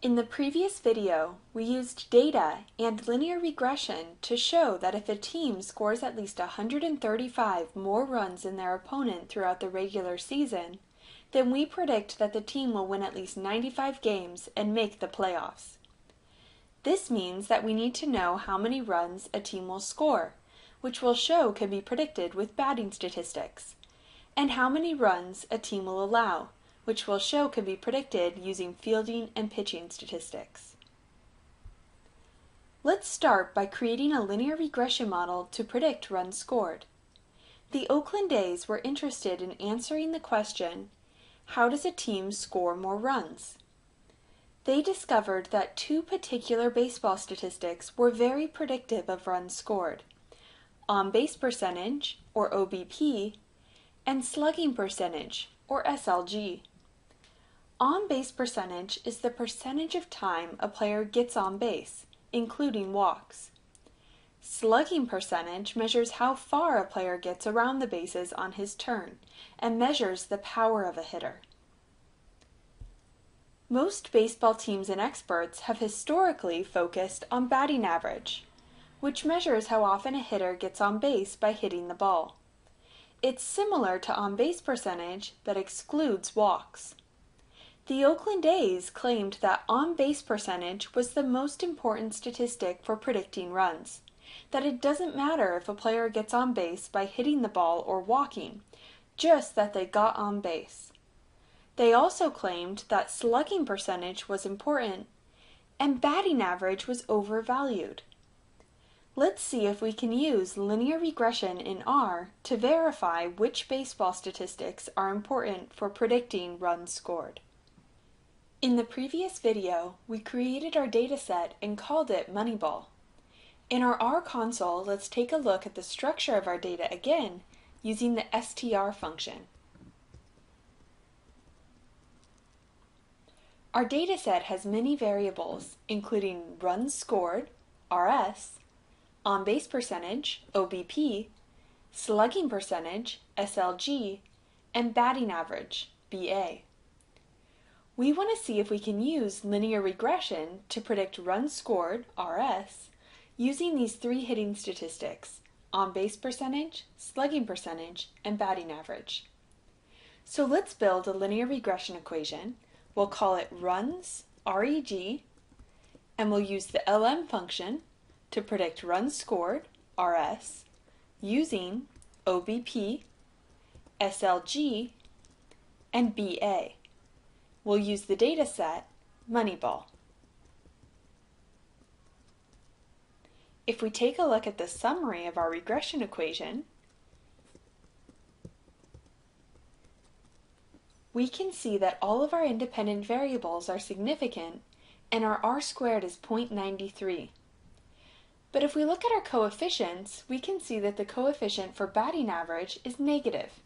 In the previous video, we used data and linear regression to show that if a team scores at least 135 more runs than their opponent throughout the regular season, then we predict that the team will win at least 95 games and make the playoffs. This means that we need to know how many runs a team will score, which we'll show can be predicted with batting statistics, and how many runs a team will allow, which we'll show can be predicted using fielding and pitching statistics. Let's start by creating a linear regression model to predict runs scored. The Oakland A's were interested in answering the question, how does a team score more runs? They discovered that two particular baseball statistics were very predictive of runs scored: on-base percentage, or OBP, and slugging percentage, or SLG. On-base percentage is the percentage of time a player gets on base, including walks. Slugging percentage measures how far a player gets around the bases on his turn and measures the power of a hitter. Most baseball teams and experts have historically focused on batting average, which measures how often a hitter gets on base by hitting the ball. It's similar to on-base percentage but excludes walks. The Oakland A's claimed that on-base percentage was the most important statistic for predicting runs, that it doesn't matter if a player gets on base by hitting the ball or walking, just that they got on base. They also claimed that slugging percentage was important and batting average was overvalued. Let's see if we can use linear regression in R to verify which baseball statistics are important for predicting runs scored. In the previous video, we created our dataset and called it Moneyball. In our R console, let's take a look at the structure of our data again using the str function. Our dataset has many variables, including runs scored, RS, on-base percentage, OBP, slugging percentage, SLG, and batting average, BA. We want to see if we can use linear regression to predict runs scored, RS, using these three hitting statistics: on-base percentage, slugging percentage, and batting average. So let's build a linear regression equation. We'll call it runs, REG, and we'll use the LM function to predict runs scored, RS, using OBP, SLG, and BA. We'll use the data set, Moneyball. If we take a look at the summary of our regression equation, we can see that all of our independent variables are significant and our R squared is 0.93. But if we look at our coefficients, we can see that the coefficient for batting average is negative.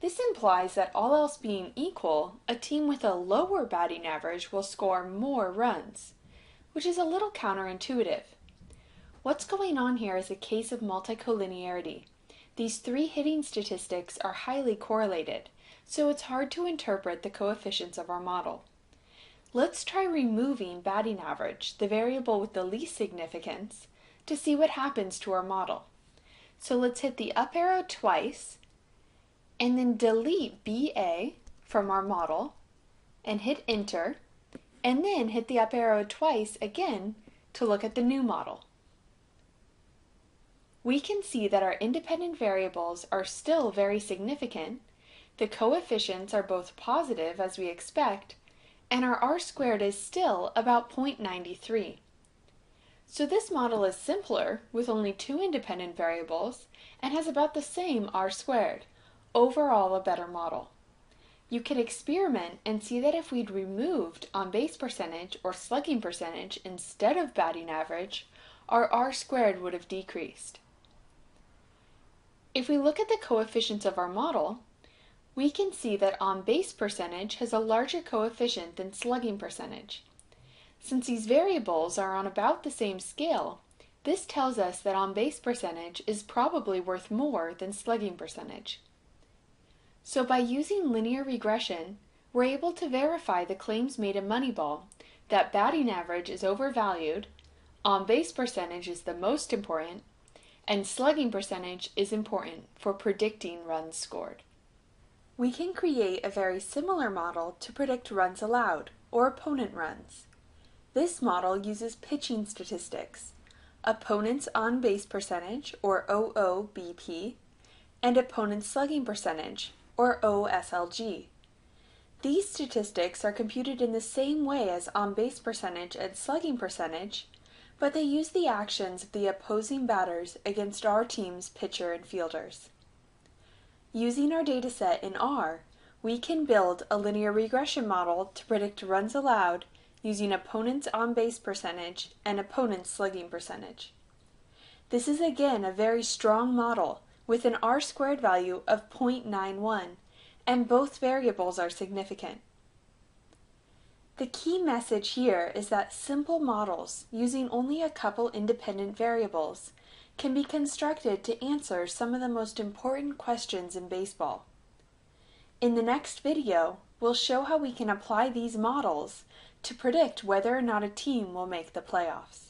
This implies that all else being equal, a team with a lower batting average will score more runs, which is a little counterintuitive. What's going on here is a case of multicollinearity. These three hitting statistics are highly correlated, so it's hard to interpret the coefficients of our model. Let's try removing batting average, the variable with the least significance, to see what happens to our model. So let's hit the up arrow twice, and then delete BA from our model, and hit enter, and then hit the up arrow twice again to look at the new model. We can see that our independent variables are still very significant, the coefficients are both positive as we expect, and our R squared is still about 0.93. So this model is simpler with only two independent variables and has about the same R squared. Overall, a better model. You can experiment and see that if we'd removed on-base percentage or slugging percentage instead of batting average, our R squared would have decreased. If we look at the coefficients of our model, we can see that on-base percentage has a larger coefficient than slugging percentage. Since these variables are on about the same scale, this tells us that on-base percentage is probably worth more than slugging percentage. So by using linear regression, we're able to verify the claims made in Moneyball that batting average is overvalued, on-base percentage is the most important, and slugging percentage is important for predicting runs scored. We can create a very similar model to predict runs allowed, or opponent runs. This model uses pitching statistics, opponent's on-base percentage, or OOBP, and opponent's slugging percentage, or OSLG. These statistics are computed in the same way as on-base percentage and slugging percentage, but they use the actions of the opposing batters against our team's pitcher and fielders. Using our dataset in R, we can build a linear regression model to predict runs allowed using opponent's on-base percentage and opponent's slugging percentage. This is again a very strong model with an R-squared value of 0.91, and both variables are significant. The key message here is that simple models using only a couple independent variables can be constructed to answer some of the most important questions in baseball. In the next video, we'll show how we can apply these models to predict whether or not a team will make the playoffs.